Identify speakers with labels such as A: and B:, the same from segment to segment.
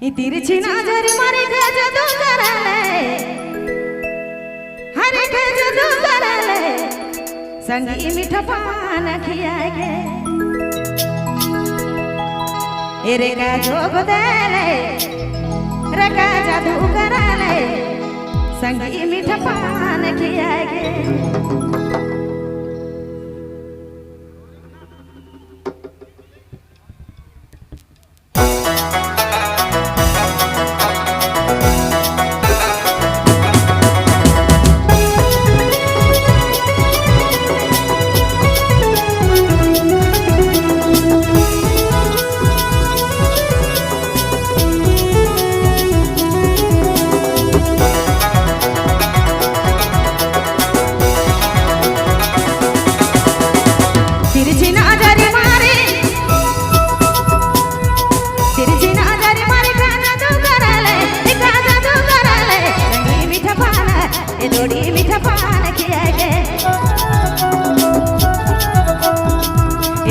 A: तिरछी नजर मारे के जादू करले हरे के जादू करले संगी मीठा पान खियागे एरे का जोग देले रे का जादू करले संगी मीठा पान खियागे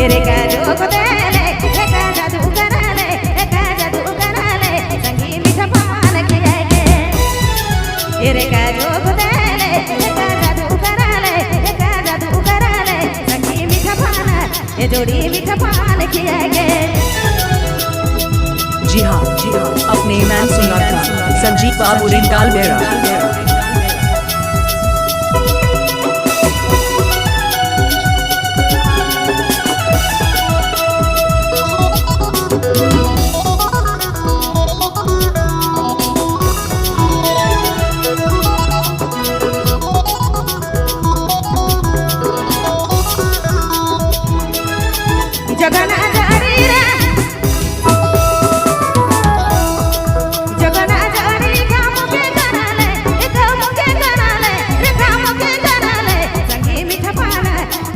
A: एरे का जोग देले रे का जादू करले रे का जादू करले संगी मीठा पान खियागे एरे का जोग देले रे का जादू करले रे का जादू करले संगी मीठा पान ये जोड़ी मीठा पान खियागे।
B: जी हाँ अपने मैन सुना था संजीव बाबू रिंडाल बेरा
A: जगना जारी रे जगना जारी काम के करले रे काम के करले संगी मीठा पान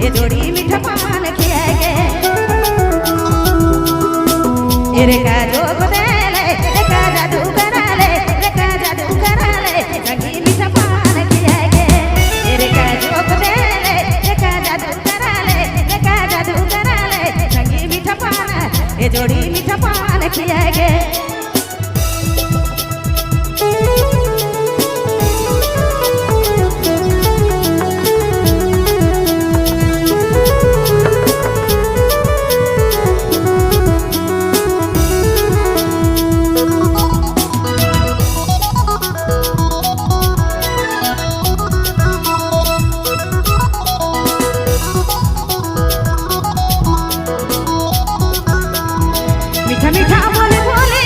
A: ये जोड़ी मीठा पान खियागे एरे का जोग देले रे का जादू करले रे का जादू करले संगी मीठा पान खियागे एरे का जोग देले रे का जादू करले रे का जादू करले संगी मीठा पान ये जोड़ी मीठा पान खियागे। मीठा मीठा बोली बोली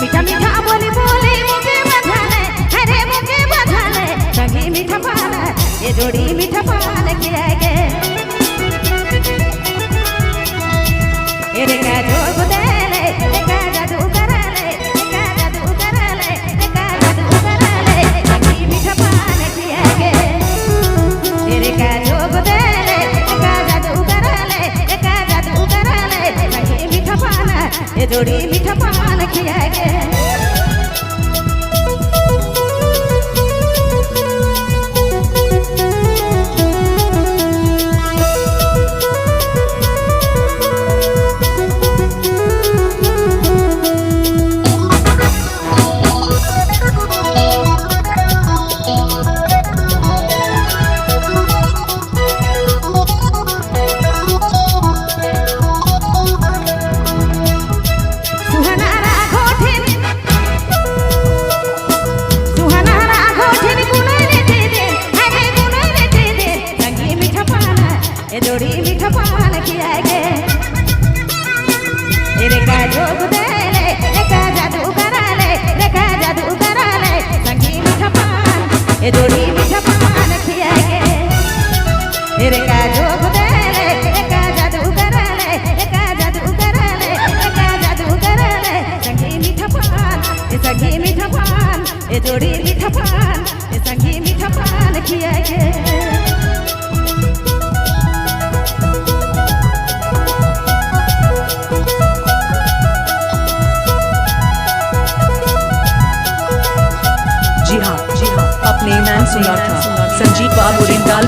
A: मीठा मीठा बोली बोली मुझे बधाने अरे मुझे बधाने संगी मीठा पान ये जोड़ी मीठा पान खियागे एरे का जोग देले रे का जादू करले रे का जादू करले रे का जादू करले संगी मीठा पान खियागे एरे का जोग देले रे का जादू करले रे का जादू करले संगी मीठा पान ये जोड़ी मीठा पान खियागे। जोड़ी मीठा पान खियागे एरे का जोग देले रे का जादू करले रे का जादू करले संगी मीठा पान ये जोड़ी मीठा पान खियागे एरे का जोग देले रे का जादू करले रे का जादू करले रे का जादू करले संगी मीठा पान ये संगी मीठा पान ये जोड़ी मीठा पान ये संगी मीठा पान खियागे।
B: जी हाँ अपने मैन सुना था संजीव बाबू रिंडाल